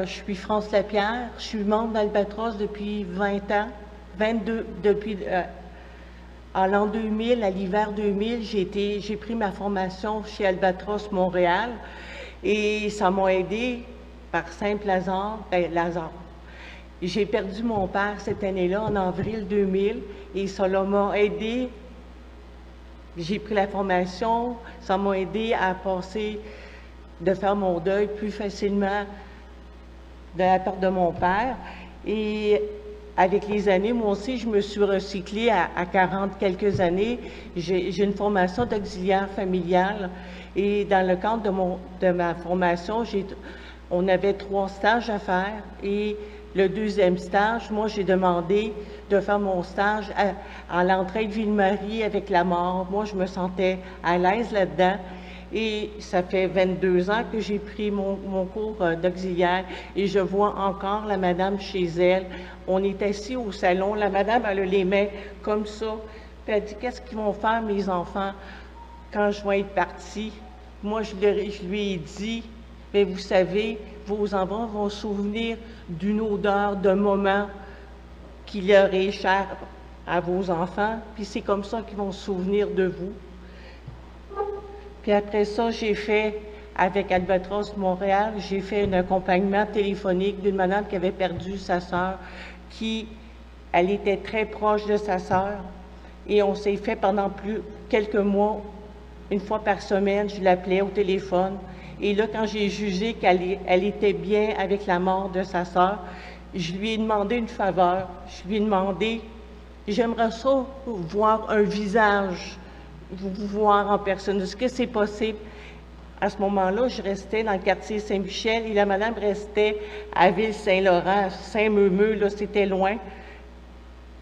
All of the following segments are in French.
je suis France Lapierre. Je suis membre d'Albatros depuis 20 ans. 22, depuis en l'an 2000, à l'hiver 2000, j'ai pris ma formation chez Albatros Montréal et ça m'a aidé par simple hasard. J'ai perdu mon père cette année-là, en avril 2000, et ça m'a aidé. J'ai pris la formation, ça m'a aidé à de faire mon deuil plus facilement de la perte de mon père. Et avec les années, moi aussi, je me suis recyclée à 40 quelques années. J'ai une formation d'auxiliaire familial et dans le cadre de ma formation, on avait 3 stages à faire et le deuxième stage, moi, j'ai demandé de faire mon stage à l'entrée de Ville-Marie avec la mort. Moi, je me sentais à l'aise là-dedans. Et ça fait 22 ans que j'ai pris mon cours d'auxiliaire et je vois encore la madame chez elle. On est assis au salon, la madame, elle a les mains comme ça. Puis elle dit, qu'est-ce qu'ils vont faire mes enfants quand je vais être partie? Moi, je lui ai dit, mais vous savez, vos enfants vont se souvenir d'une odeur, d'un moment qui leur est cher à vos enfants, puis c'est comme ça qu'ils vont se souvenir de vous. Puis après ça, j'ai fait, avec Albatros Montréal, j'ai fait un accompagnement téléphonique d'une madame qui avait perdu sa sœur, elle était très proche de sa sœur, et on s'est fait pendant quelques mois, une fois par semaine, je l'appelais au téléphone. Et là, quand j'ai jugé qu'elle était bien avec la mort de sa sœur, je lui ai demandé une faveur. Je lui ai demandé, j'aimerais ça voir un visage, vous voir en personne. Est-ce que c'est possible? À ce moment-là, je restais dans le quartier Saint-Michel et la madame restait à Ville-Saint-Laurent, Saint-Meumeux, là, c'était loin.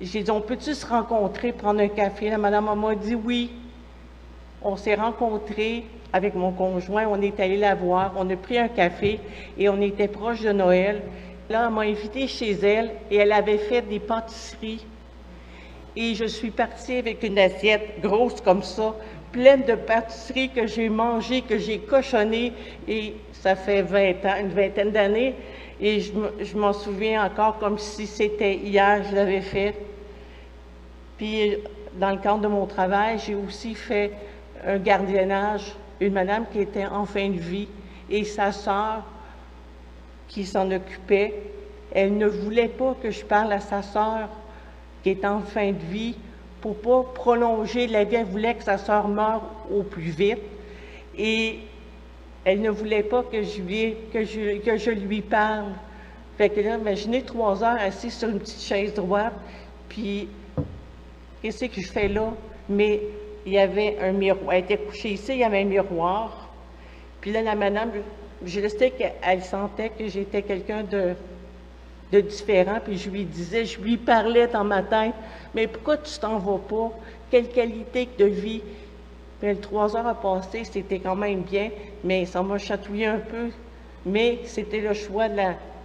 J'ai dit, on peut-tu se rencontrer, prendre un café? La madame m'a dit oui. On s'est rencontrés avec mon conjoint, on est allé la voir, on a pris un café et on était proche de Noël. Là, elle m'a invité chez elle et elle avait fait des pâtisseries. Et je suis partie avec une assiette grosse comme ça, pleine de pâtisseries que j'ai mangées, que j'ai cochonnées. Et ça fait 20 ans, une vingtaine d'années. Et je m'en souviens encore comme si c'était hier, je l'avais fait. Puis, dans le cadre de mon travail, j'ai aussi fait un gardiennage, une madame qui était en fin de vie et sa sœur qui s'en occupait. Elle ne voulait pas que je parle à sa sœur qui est en fin de vie pour pas prolonger la vie. Elle voulait que sa sœur meure au plus vite et elle ne voulait pas que je lui parle. Fait que là, imaginez 3 heures assise sur une petite chaise droite, puis qu'est-ce que je fais là? Mais il y avait un miroir. Elle était couchée ici, il y avait un miroir. Puis là, la madame, je restais qu'elle sentait que j'étais quelqu'un de différent, puis je lui disais, je lui parlais dans ma tête, mais pourquoi tu t'en vas pas? Quelle qualité de vie? Puis 3 heures à passer, c'était quand même bien, mais ça m'a chatouillé un peu. Mais c'était le choix de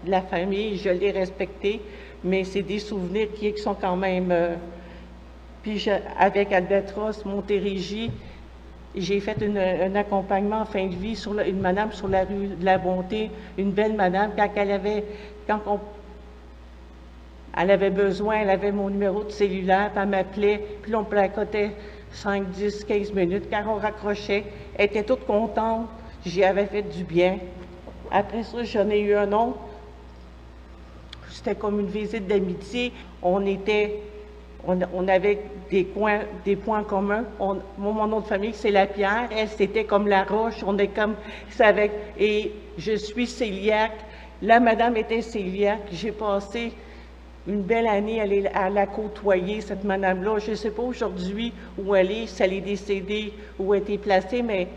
la famille, je l'ai respecté, mais c'est des souvenirs qui sont quand même... Puis avec Albatros Montérégie, j'ai fait un accompagnement en fin de vie sur une madame sur la rue de la Bonté, une belle madame, elle avait besoin, elle avait mon numéro de cellulaire, puis elle m'appelait, puis là, on placotait 5, 10, 15 minutes. Quand on raccrochait, elle était toute contente, j'y avais fait du bien. Après ça, j'en ai eu un autre. C'était comme une visite d'amitié. On avait des points communs. Mon nom de famille, c'est Lapierre. Elle, c'était comme La Roche. On est comme ça avec. Et je suis cœliaque. La madame était cœliaque. J'ai passé une belle année à la côtoyer, cette madame-là. Je ne sais pas aujourd'hui où elle est, si elle est décédée, où elle a été placée, mais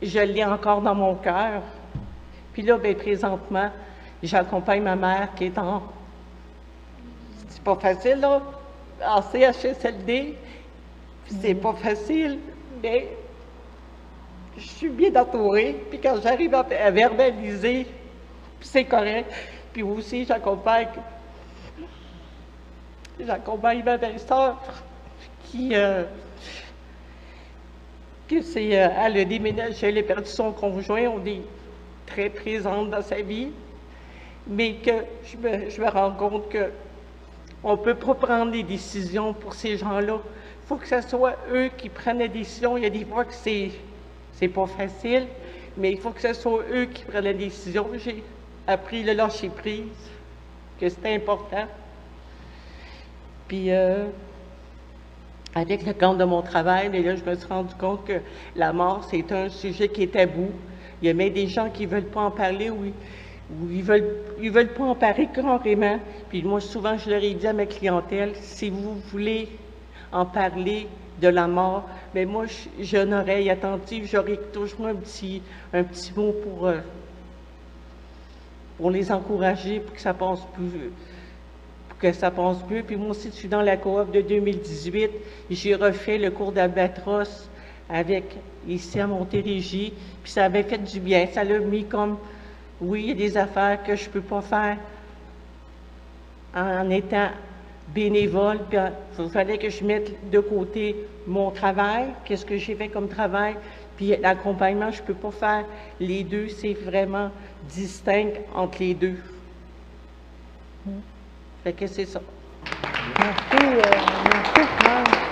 je l'ai encore dans mon cœur. Puis là, bien, présentement, j'accompagne ma mère qui est en... C'est pas facile, là, en CHSLD. C'est pas facile, mais je suis bien entourée. Puis quand j'arrive à verbaliser, c'est correct. Puis aussi, j'accompagne ma belle-sœur elle a déménagé, elle a perdu son conjoint, on est très présente dans sa vie. mais que je me rends compte que on ne peut pas prendre des décisions pour ces gens-là. Il faut que ce soit eux qui prennent les décisions. Il y a des fois que c'est pas facile, mais il faut que ce soit eux qui prennent la décision. J'ai appris le lâcher prise, que c'était important. Puis, avec le cadre de mon travail, mais là, je me suis rendu compte que la mort, c'est un sujet qui est tabou. Il y a même des gens qui ne veulent pas en parler ou ils veulent pas en parler carrément. Puis moi, souvent, je leur ai dit à ma clientèle, si vous voulez en parler de la mort, mais moi, j'ai une oreille attentive, j'aurai toujours un petit mot pour les encourager, pour que ça passe mieux. Puis moi aussi, je suis dans la coop de 2018. J'ai refait le cours d'Albatros ici à Montérégie, puis ça avait fait du bien. Ça l'a mis comme, oui, il y a des affaires que je ne peux pas faire en étant bénévole, puis il fallait que je mette de côté mon travail, qu'est-ce que j'ai fait comme travail, puis l'accompagnement, je ne peux pas faire les deux, c'est vraiment distinct entre les deux. Fait que c'est ça. Merci, Franck.